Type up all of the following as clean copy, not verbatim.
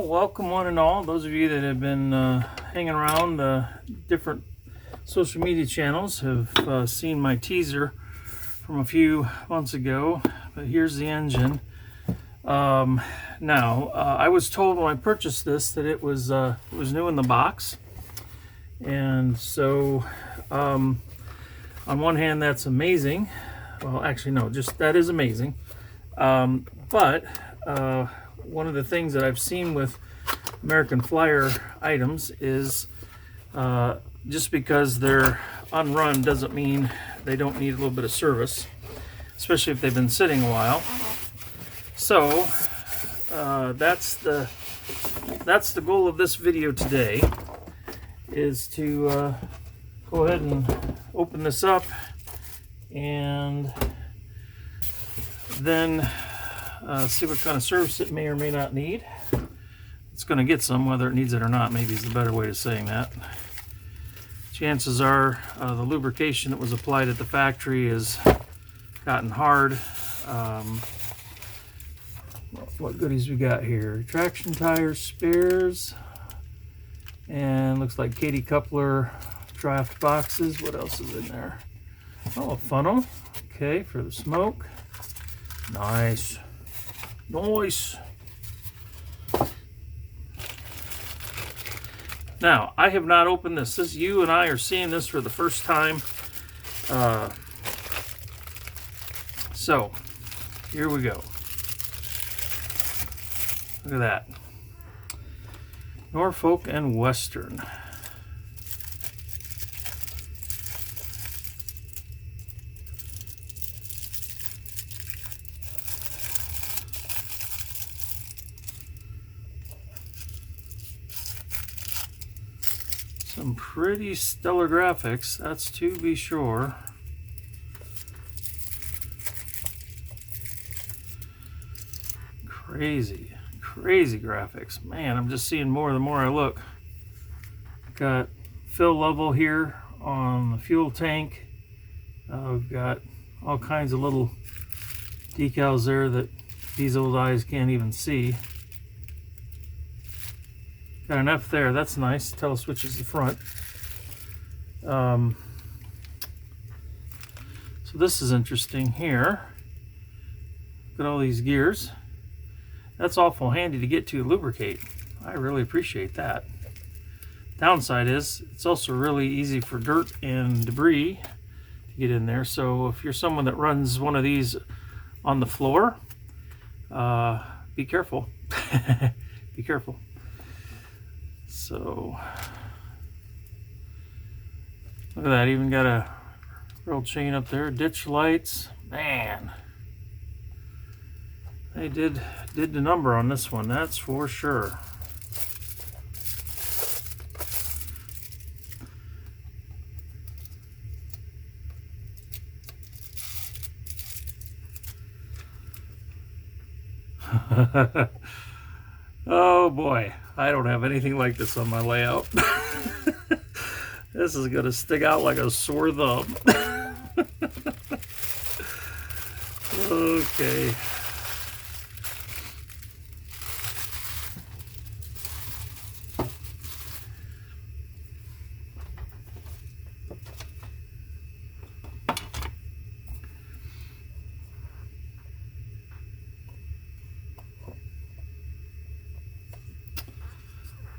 Well, welcome one and all. Those of you that have been hanging around the different social media channels have seen my teaser from a few months ago. But here's the engine. Now, I was told when I purchased this that it was new in the box, and so on one hand that's amazing. Well, actually no, just that is amazing. But one of the things that I've seen with American Flyer items is just because they're unrun doesn't mean they don't need a little bit of service, especially if they've been sitting a while. So that's the goal of this video today, is to go ahead and open this up and then see what kind of service it may or may not need. It's going to get some, whether it needs it or not, maybe is the better way of saying that. Chances are the lubrication that was applied at the factory has gotten hard. What goodies we got here? Traction tires, spares, and looks like Katie Coupler draft boxes. What else is in there? Oh, a funnel. Okay, for the smoke. Nice. Nice. Now, I have not opened this. You and I are seeing this for the first time. So, here we go. Look at that. Norfolk and Western. Some pretty stellar graphics, that's to be sure. Crazy graphics. Man, I'm just seeing more the more I look. Got fill level here on the fuel tank. We've got all kinds of little decals there that these old eyes can't even see. Got an F there, that's nice. Teleswitches the front. So this is interesting here. Look at all these gears. That's awful handy to get to lubricate. I really appreciate that. Downside is it's also really easy for dirt and debris to get in there. So if you're someone that runs one of these on the floor, be careful. Be careful. So, look at that, even got a real chain up there. Ditch lights, man. They did the number on this one, that's for sure. Oh boy, I don't have anything like this on my layout. This is gonna stick out like a sore thumb. Okay.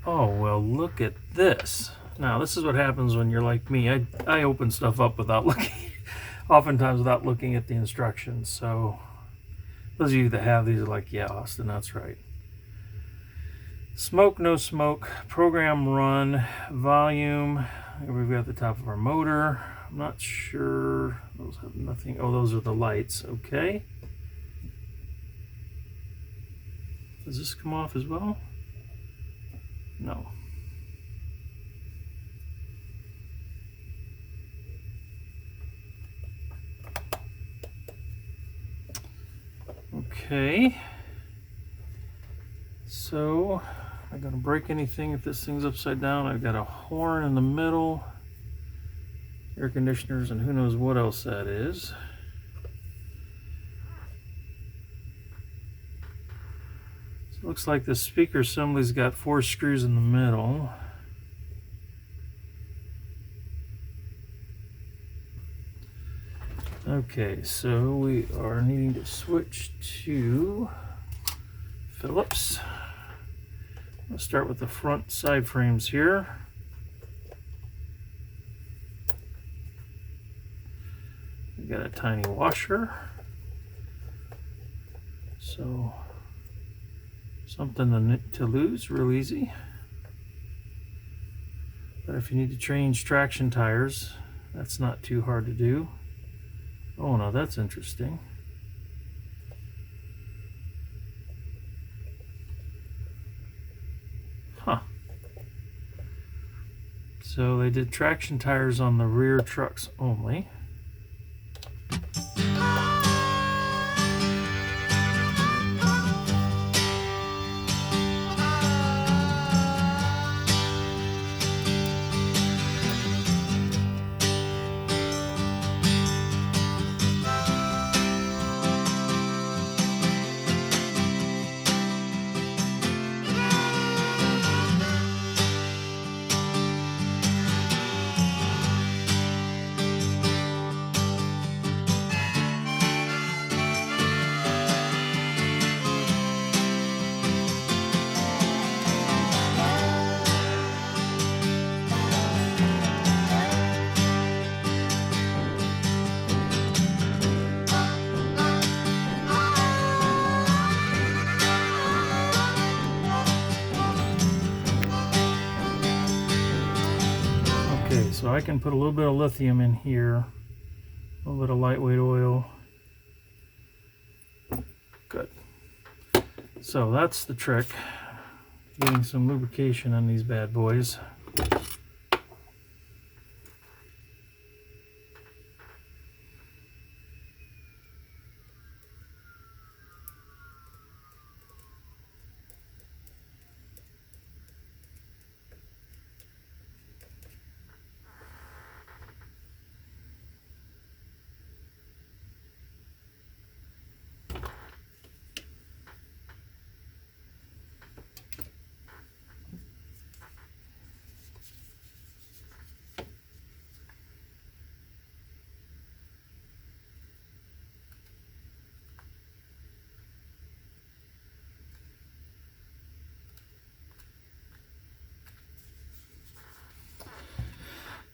Oh, well, look at this. Now, this is what happens when you're like me. I open stuff up without looking, oftentimes without looking at the instructions. So, those of you that have these are like, yeah, Austin, that's right. Smoke, no smoke, program run, volume. We've got the top of our motor. I'm not sure. Those have nothing. Oh, those are the lights. Okay. Does this come off as well? No. Okay. So, I'm going to break anything if this thing's upside down. I've got a horn in the middle, air conditioners, and who knows what else that is. Looks like the speaker assembly's got 4 screws in the middle. Okay, so we are needing to switch to Phillips. Let's start with the front side frames here. We got a tiny washer. So something to lose real easy. But if you need to change traction tires, that's not too hard to do. Oh no, that's interesting. Huh. So they did traction tires on the rear trucks only. Okay, so I can put a little bit of lithium in here, a little bit of lightweight oil. Good. So that's the trick, getting some lubrication on these bad boys.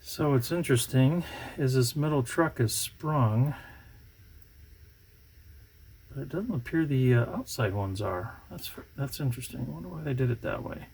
So what's interesting is this middle truck is sprung, but it doesn't appear the outside ones are. That's interesting. I wonder why they did it that way.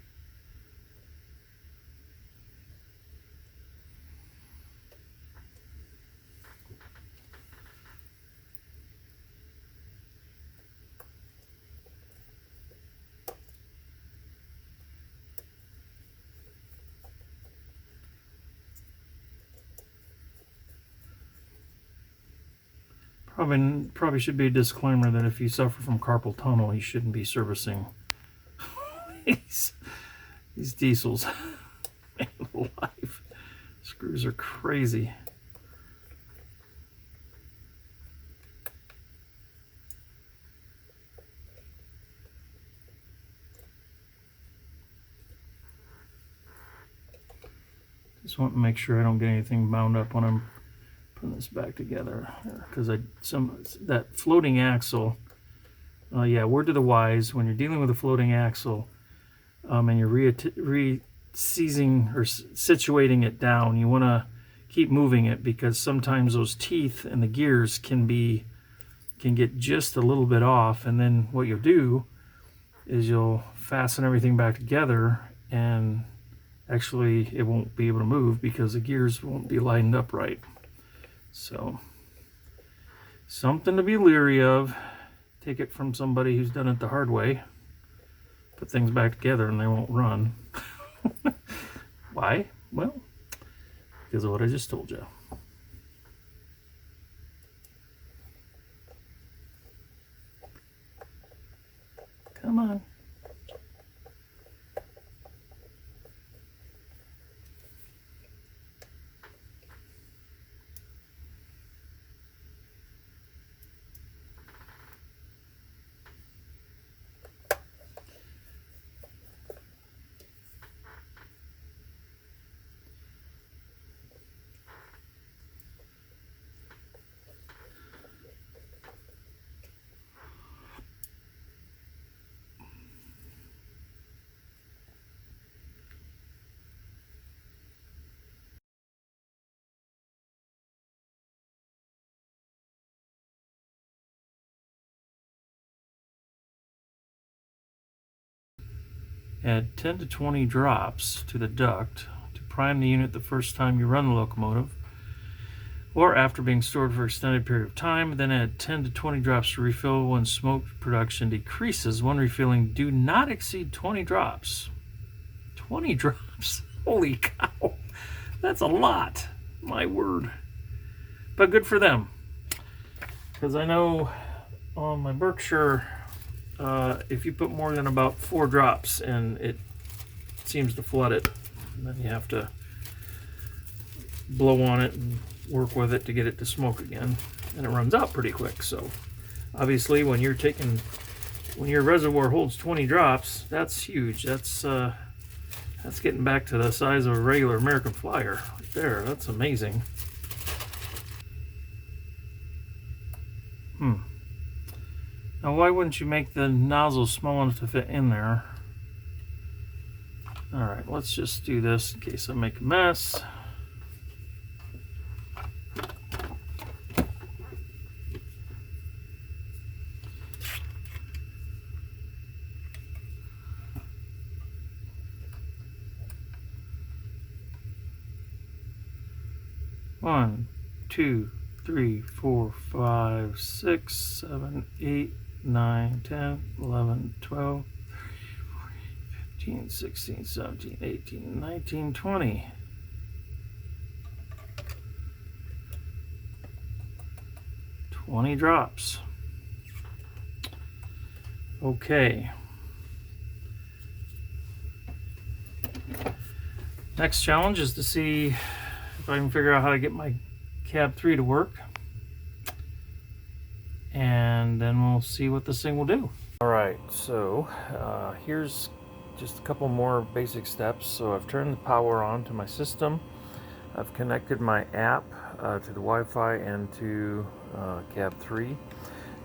Probably should be a disclaimer that if you suffer from carpal tunnel, you shouldn't be servicing these diesels. Man alive. Screws are crazy. Just want to make sure I don't get anything bound up when I'm putting this back together, because that floating axle. Yeah, word to the wise: when you're dealing with a floating axle, and you're seizing or situating it down, you want to keep moving it, because sometimes those teeth and the gears can get just a little bit off, and then what you'll do is you'll fasten everything back together, and actually it won't be able to move because the gears won't be lined up right. So, something to be leery of. Take it from somebody who's done it the hard way. Put things back together and they won't run. Why? Well, because of what I just told you. Come on. Add 10 to 20 drops to the duct to prime the unit the first time you run the locomotive, or after being stored for an extended period of time. Then add 10 to 20 drops to refill when smoke production decreases. When refilling, do not exceed 20 drops. 20 drops? Holy cow! That's a lot. My word. But good for them. Because I know on my Berkshire, if you put more than about 4 drops in, it seems to flood it. And then you have to blow on it and work with it to get it to smoke again, and it runs out pretty quick. So obviously when your reservoir holds 20 drops, that's huge. That's getting back to the size of a regular American Flyer right there. That's amazing. Now why wouldn't you make the nozzle small enough to fit in there? Alright, let's just do this in case I make a mess. One, 2, 3, 4, 5, 6, 7, 8, 9, 10, 11, 12, 15, 16, 17, 18, 19, 20. Drops. Okay. Next challenge is to see if I can figure out how to get my cab 3 to work. And then we'll see what this thing will do. Alright, so here's just a couple more basic steps. So I've turned the power on to my system. I've connected my app to the Wi-Fi and to cab 3.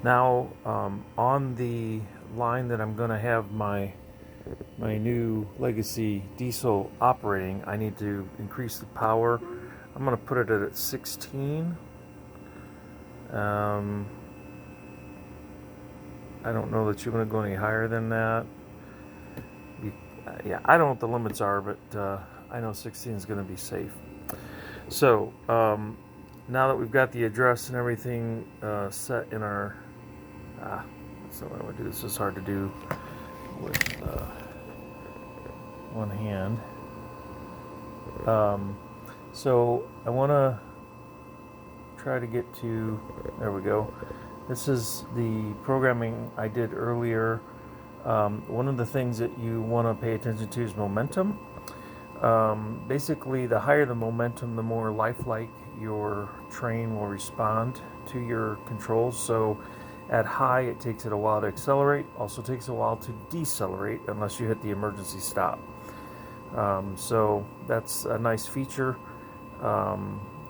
Now on the line that I'm going to have my new legacy diesel operating, I need to increase the power. I'm going to put it at 16. I don't know that you're going to go any higher than that. Yeah, I don't know what the limits are, but I know 16 is going to be safe. So now that we've got the address and everything set in our that's not what I want to do. This is hard to do with one hand. So I want to try to get to, there we go. This is the programming I did earlier. One of the things that you want to pay attention to is momentum. Basically, the higher the momentum, the more lifelike your train will respond to your controls. So at high, it takes it a while to accelerate. Also takes a while to decelerate unless you hit the emergency stop. So that's a nice feature.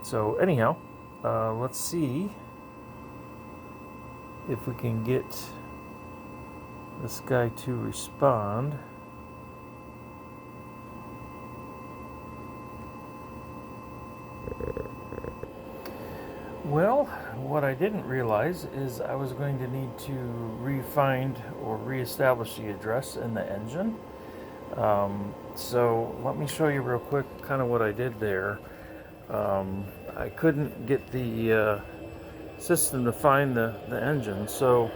So anyhow, let's see if we can get this guy to respond. Well, what I didn't realize is I was going to need to re-find or re-establish the address in the engine. So let me show you real quick kind of what I did there. I couldn't get the system to find the engine, so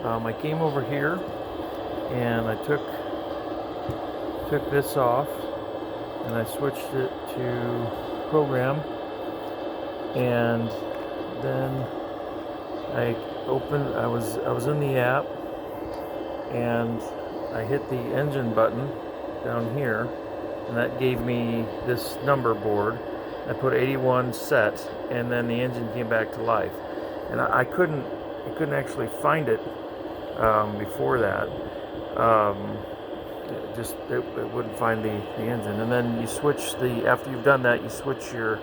I came over here and I took this off and I switched it to program, and then I was in the app and I hit the engine button down here, and that gave me this number board. I put 81 set, and then the engine came back to life. And I couldn't actually find it before that. It wouldn't find the engine. And then you switch after you've done that, you switch your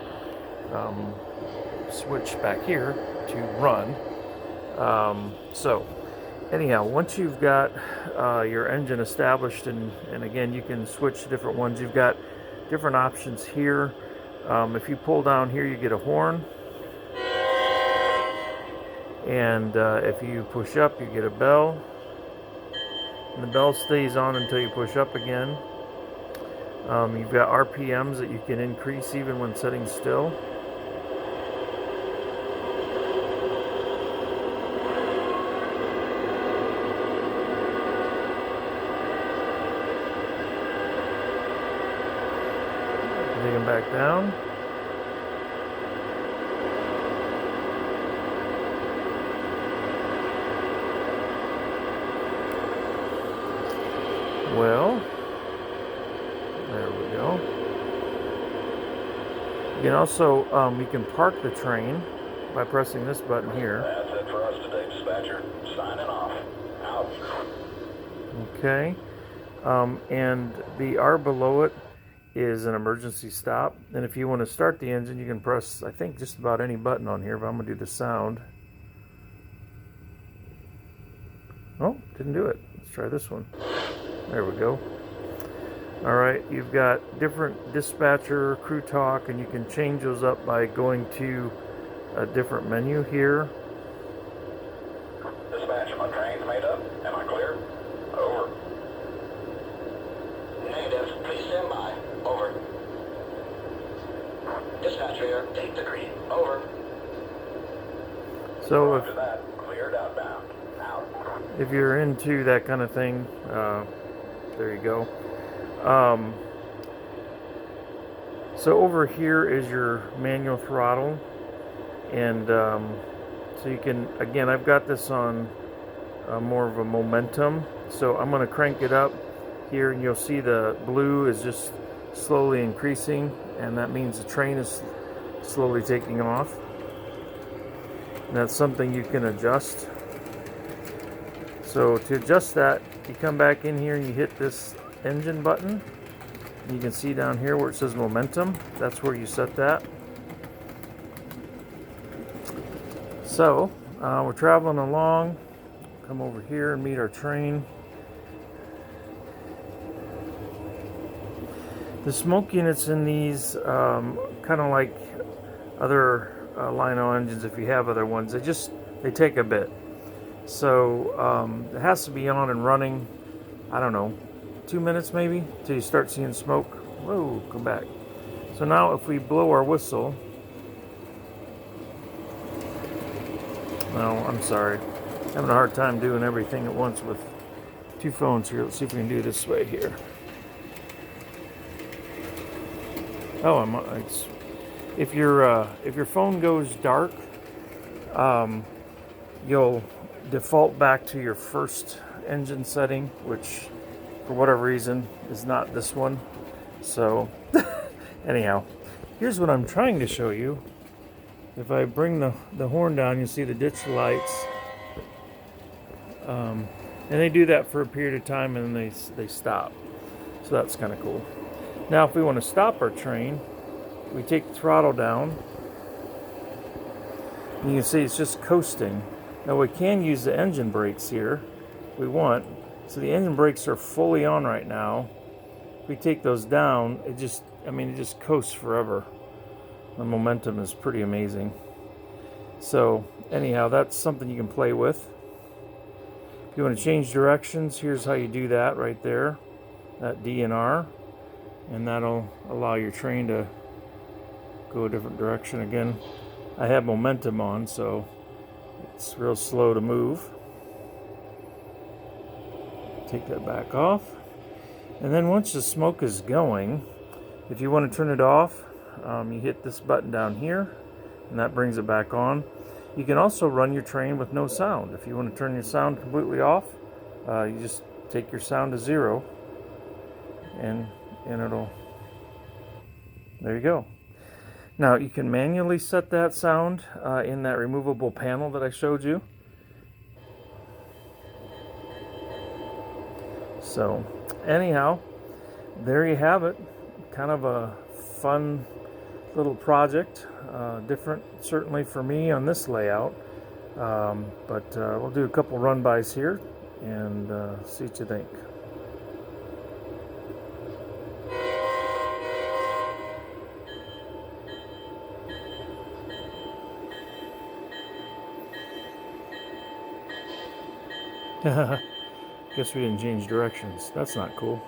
switch back here to run. So anyhow, once you've got your engine established, and again, you can switch different ones. You've got different options here. If you pull down here, you get a horn. And if you push up, you get a bell. And the bell stays on until you push up again. You've got RPMs that you can increase even when setting still. Dig them back down. Well, there we go. You can also, you can park the train by pressing this button here. That's it for us today, dispatcher. Signing off. Out. Okay. And the R below it is an emergency stop. And if you want to start the engine, you can press, I think, just about any button on here, but I'm going to do the sound. Oh, didn't do it. Let's try this one. There we go. All right, you've got different dispatcher, crew talk, and you can change those up by going to a different menu here. Dispatch, my train's made up. Am I clear? Over. Negative. Please stand by. Over. Dispatcher here. Take the green. Over. So After that, cleared outbound. Out. if you're into that kind of thing, there you go. So over here is your manual throttle, and so you can, again, I've got this on more of a momentum, so I'm going to crank it up here, and you'll see the blue is just slowly increasing, and that means the train is slowly taking off. And that's something you can adjust. So to adjust that, you come back in here and you hit this engine button. You can see down here where it says momentum. That's where you set that. So we're traveling along. Come over here and meet our train. The smoke units in these, kind of like other Lionel engines, if you have other ones, they take a bit. So it has to be on and running, I don't know, 2 minutes maybe, till you start seeing smoke. Whoa, come back. So now if we blow our whistle, no, I'm sorry. Having a hard time doing everything at once with two phones here. Let's see if we can do it this way here. Oh, if your phone goes dark, you'll default back to your first engine setting, which for whatever reason is not this one. So anyhow, here's what I'm trying to show you. If I bring the horn down, you see the ditch lights, and they do that for a period of time, and then they stop. So that's kind of cool. Now if we want to stop our train, we take the throttle down. You can see it's just coasting. Now we can use the engine brakes here if we want. So the engine brakes are fully on right now. If we take those down, it just coasts forever. The momentum is pretty amazing. So anyhow, that's something you can play with. If you want to change directions, here's how you do that right there. That D and R. And that'll allow your train to go a different direction. Again, I have momentum on, so it's real slow to move. Take that back off. And then once the smoke is going, if you want to turn it off, you hit this button down here, and that brings it back on. You can also run your train with no sound. If you want to turn your sound completely off, you just take your sound to 0, and it'll, there you go. Now you can manually set that sound in that removable panel that I showed you. So anyhow, there you have it. Kind of a fun little project, different certainly for me on this layout, but we'll do a couple run-bys here and see what you think. Guess we didn't change directions. That's not cool.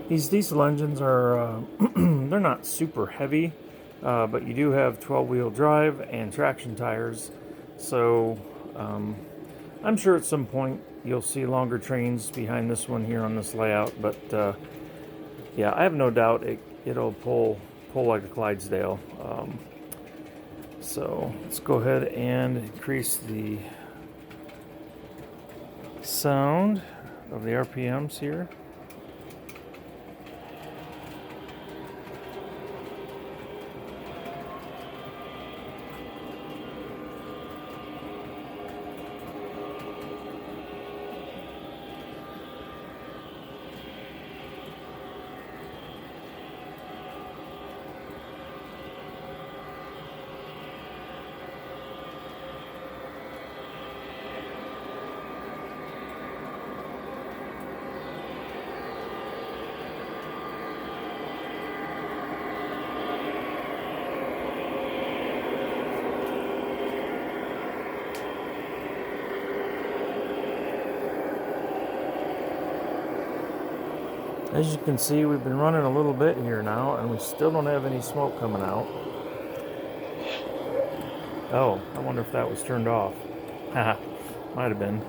These diesel engines are, they're not super heavy, but you do have 12-wheel drive and traction tires. So I'm sure at some point you'll see longer trains behind this one here on this layout. But yeah, I have no doubt it'll pull like a Clydesdale. So let's go ahead and increase the sound of the RPMs here. As you can see, we've been running a little bit here now, and we still don't have any smoke coming out. Oh, I wonder if that was turned off. Haha, might have been.